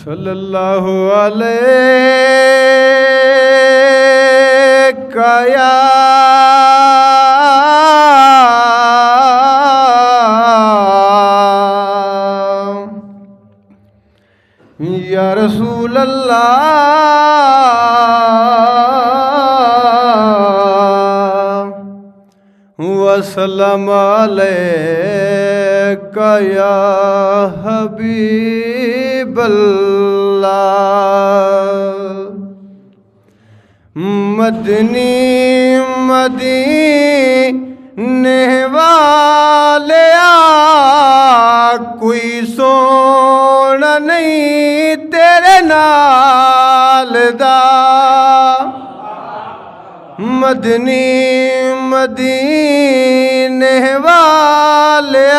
सल्लल्लाहु अलैका या रसूल अल्लाह वसल्लम अलैका या हबीब मदनी मदीने वाले कोई सोना नहीं तेरे नाल दा मदनी मदीने वाले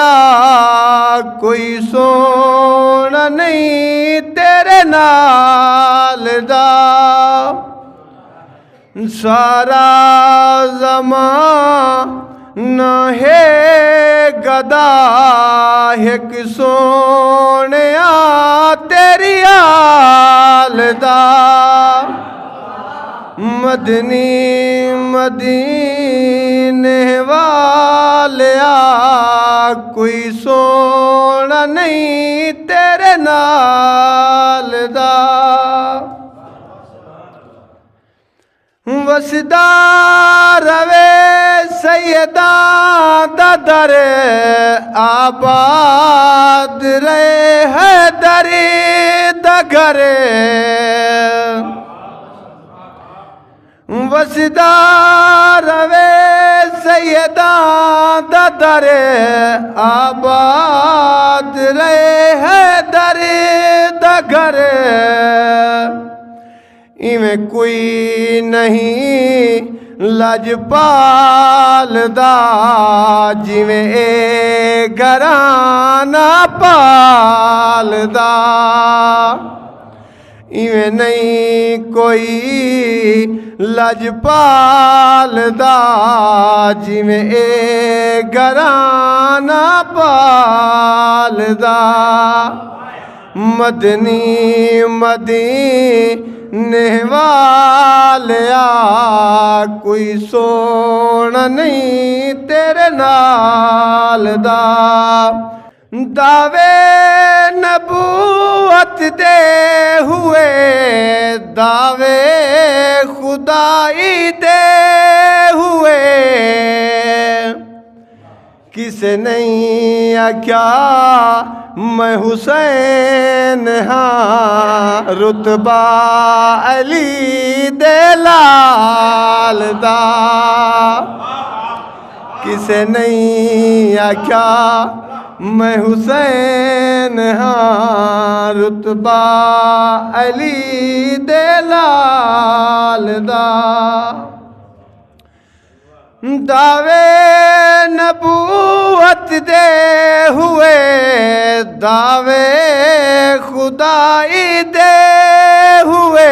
कोई सोना नहीं तेरे नाल दा सारा ज़माना है गदा एक सोने तेरी आल दा मदनी मदीने वाले कोई सोना नहीं तेरे नाल दा वसदा रवे सैयदा दर आबाद रहे है दरे दगरे वसदा रवे सैयदा दर आबाद रहे है दरे दगरे इवें कोई नहीं लजपाल दा जिवें ए घराना पाल दा इवें नहीं कोई लजपाल दा जिवें ए घराना पाल दा मदनी मदीने वाले कोई सोना नहीं तेरे नाल दा दावे नबूवत दे हुए दावे खुदाई दे हुए किसे नहीं आख्या मैं हुसैन हाँ रुतबा अली दे लाल दा किसे नहीं आख्या मैं हुसैन हाँ रुतबा अली दे लाल दा दावे नबूवत दे हुए दावे खुदाई दे हुए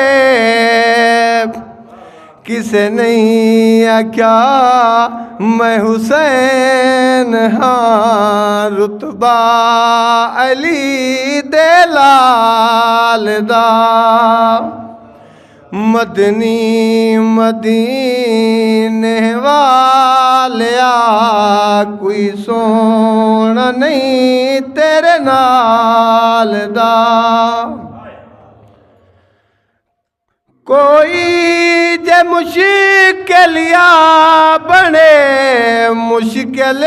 किसे नहीं आख्या मैं हुसैन हाँ रुतबा अली दे लाल दा मदनी मदीने वाले कोई सोना नहीं तेरे नाल दा कोई जे मुश्किल या बने मुश्किल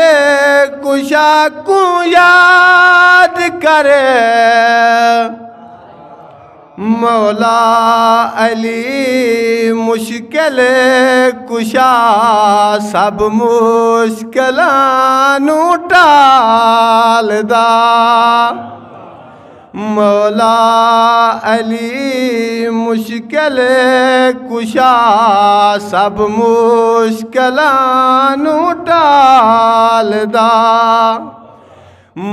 कुशा को याद करे मौला अली मुश्किल कुशा सब मुश्किलां टाल दा मौला अली मुश्किल कुशा सब मुश्किलां टाल दा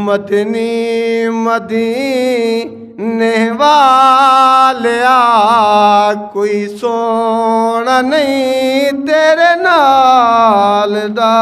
मदनी मदीने वाले कोई सोना नहीं तेरे नाल दा।